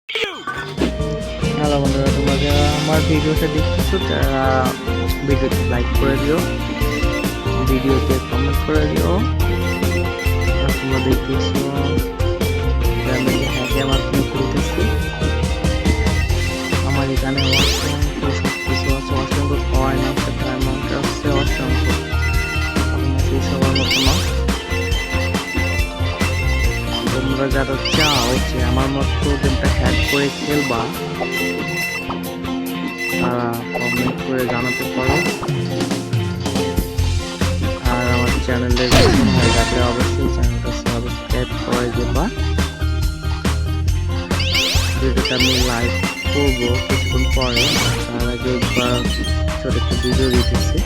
Hello বন্ধুরা, তোমরা যারা আমার ভিডিওটা দেখতেছো তারা ভিডিওতে লাইক করে দিও, ভিডিওতে কমেন্ট করে দিও। আর তোমরা দেখতেছো আমি হ্যাকে আমার ফোন খুলতেছি। আমার এখানে অসংখ্য সব কিছু আছে, অসংখ্য কয়েন আছে, ডায়মন্ড আছে, অসংখ্য। সেই সবার মতো না, তোমরা যারা চাও যে আমার মতো গেমটা হ্যাক করে খেলবা তারা কমেন্ট করে জানাতে পারো। আর আমার চ্যানেলে নতুন হয়ে থাকলে অবশ্যই চ্যানেলটা সাবস্ক্রাইব করে দেবা। ভিডিওটা আমি লাইভ করবো কিছুক্ষণ পরে, তার আগে একবার ছোট একটা ভিডিও দিতেছি।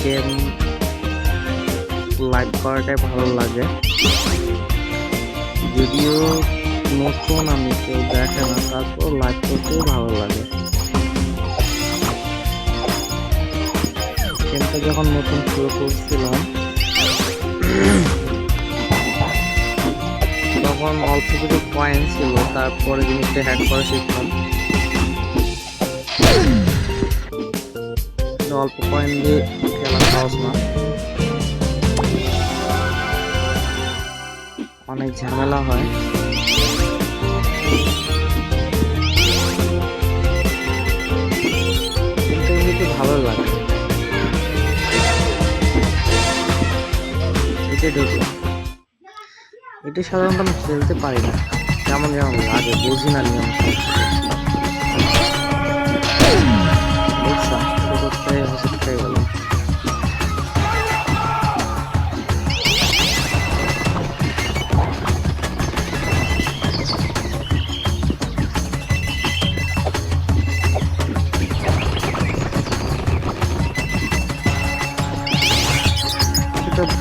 গেম লাইভ করাটাই ভালো লাগে, যদিও নতুন আমি কেউ দেখে না, তারপর লাইভ করতেও ভালো লাগে। গেমটা যখন নতুন শুরু করছিলাম তখন অল্প কিছু কয়েন ছিল, তারপরে জিনিসটা হ্যাক করা শিখলাম। অল্প কয়েন দিয়ে খেলা সহজ না, অনেক ঝামেলা হয়। কিন্তু এমনিতে ভালো লাগে। এটা সাধারণত আমি খেলতে পারি না, যেমন যেমন লাগে বুঝি না নিয়ম। দেখছা ছোটটাই হসপিটাল গেল।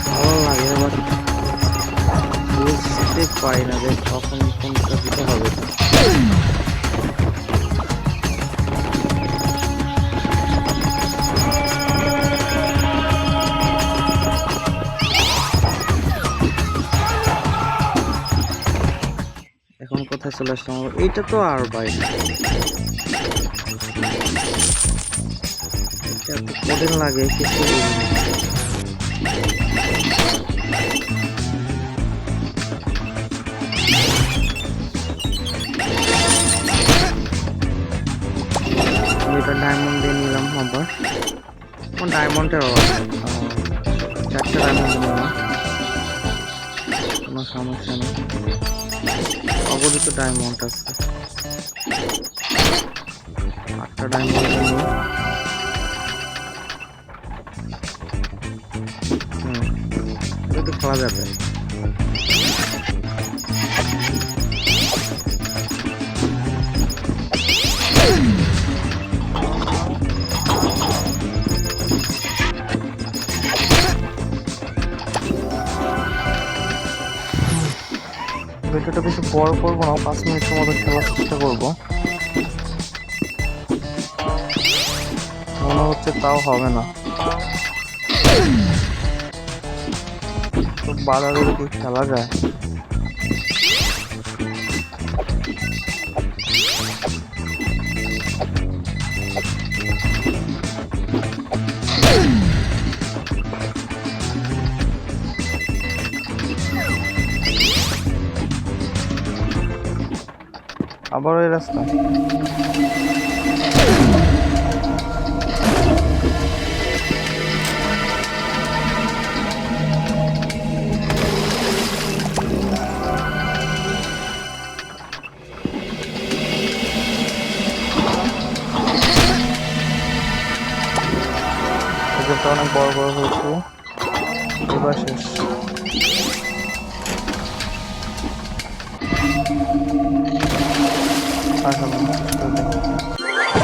ভালো লাগে, বাট বুঝতে পারি না যে কখন কোনটা দিতে হবে। এখন কোথায় চলে আসলাম? এইটা তো আর বাইরে, এটা তো কঠিন লাগে কিছু। এটা ডায়মন্ড দিয়ে নিলাম আবার, ডায়মন্ডের চারটে ডায়মন্ড নিলাম, কোনো সমস্যা নেই। অবধিত ডায়মন্ড আছে, 8টা ডায়মন্ড নিই। এটা খেলা যাবে। ভিডিওটা বেশি বড় করবো না, 5 মিনিটের মতো খেলার চেষ্টা করবো। মনে হচ্ছে তাও হবে না, তো বাধা ধরে কি খেলা যায়? আবার ওই রাস্তা। অনেক বড় বড় হয়েছে, এবার শেষ। আচ্ছা